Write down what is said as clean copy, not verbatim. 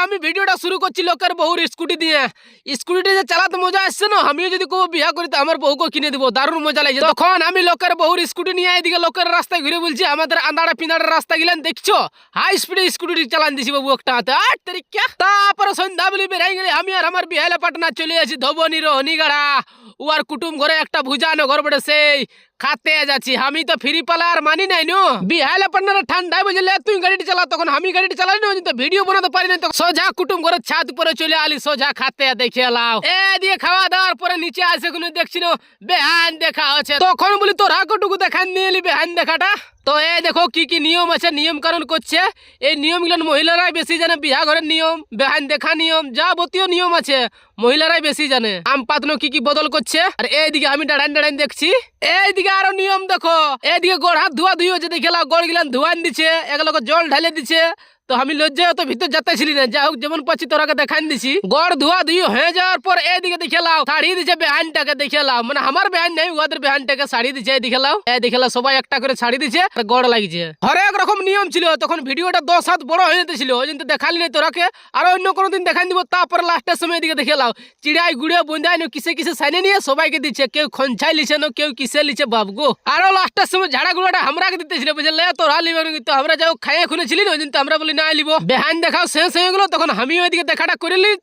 আমি ভিডিওটা শুরু করছি লোকের বহুর স্কুটি দিয়ে। স্কুটিটা যে চালাতে মজা আসছে না, আমিও যদি কেউ বিয়া করি তো আমার বউকে কিনে দিব, দারুণ মজা লাগছে। তখন আমি লোকের বহুর স্কুটি নিয়ে এদিকে লোকের রাস্তায় ঘুরে বলছি, আমাদের আন্দাড়া পিন্দাড়া রাস্তা গেলেন দেখছো, হাই স্পিডে স্কুটি চালান দিছি বাবু একটা হাতে। আট তারিখ তারপরে সন্ধ্যা বলি বেরাই গেলে আমি আর আমার বিহালে পাটনা চলে আসি ধবনি রহনিগাড়া। উয়ার কুটুম ঘরে একটা ভুজানো ঘর বড়ে সেই খাতে যাচ্ছি। আমি তো ফ্রি পালা আর মানি নাই নো। বিহালে পাটনার ঠান্ডায় বুঝলে তুই গাড়িটি চালা, তখন আমি গাড়িটি চালাই না, তো ভিডিও বানাতে পারি না। তো সোজা কুটুম ঘরের ছাদ উপরে চলে আলি, সোজা খাতে দেখে এলাম। এ দিয়ে খাওয়া দাওয়ার পরে নিচে আসে কোনো দেখছিল বেহান দেখা হচ্ছে। তখন বলি তোর হাকুটুকু দেখান নিয়ে এলি বেহান দেখাটা। তো এই দেখো কি কি নিয়ম আছে, নিয়ম কারণ করছে। এই নিয়মগুলো মহিলারাই বেশি জানে, বিয়া ঘরের নিয়ম, বেহান দেখা নিয়ম, যাবতীয় নিয়ম আছে মহিলারাই বেশি জানে। আম পাতনো কি কি বদল করছে। আর এইদিকে আমি দাঁড়ান দাঁড়ান দেখছি। এইদিকে আরো নিয়ম দেখো, এইদিকে গড় হাত ধোয়া ধুই হচ্ছে, দেখে গড় গিলান ধোয়ান দিচ্ছে, এগুলোকে জল ঢালে দিচ্ছে। তো আমি লজ্জায় অত ভিতর যেতেছিলি না, যাই হোক যেমন পাচ্ছি তোরাকে দেখান দিছি। গড় ধোয়া ধুই হয়ে যাওয়ার পর এদিকে দেখে লাও শাড়ি দিচ্ছে বেহানটাকে, দেখে লাও মানে আমার বেহান নেই, ওদের বেহানটাকে শাড়ি দিচ্ছে। দেখে লাও সবাই একটা করে শাড়ি দিচ্ছে আর গড় লাগিছে। হরেক রকম নিয়ম ছিল। তখন ভিডিওটা 10 হাত বড় হয়ে যেতেছিল, ওই জন্য দেখালি নাই তোরাকে। আর অন্য কোনো দিন দেখান দিব। তারপরে লাস্টের সময় এদিকে দেখে লাও চিড়াই গুড়ে বন্ধাই কিসে কিসে সাইনে নিয়ে সবাইকে দিচ্ছে। কেউ খঞ্চাই লিছে না, কেউ কিসে লিছে বাবগো। আরো লাস্টের সময় ঝাড়া গুড়াটা আমরাকে দিতেছিল, বুঝলে তোরা লিবে কিন্তু আমরা যাও খাইয়ে খুলেছিলি না, ওই জন্য আমরা বলি না লিব। বেহান দেখাও শেষ হয়ে গেলো, তখন আমিও এদিকে দেখাটা করে লি।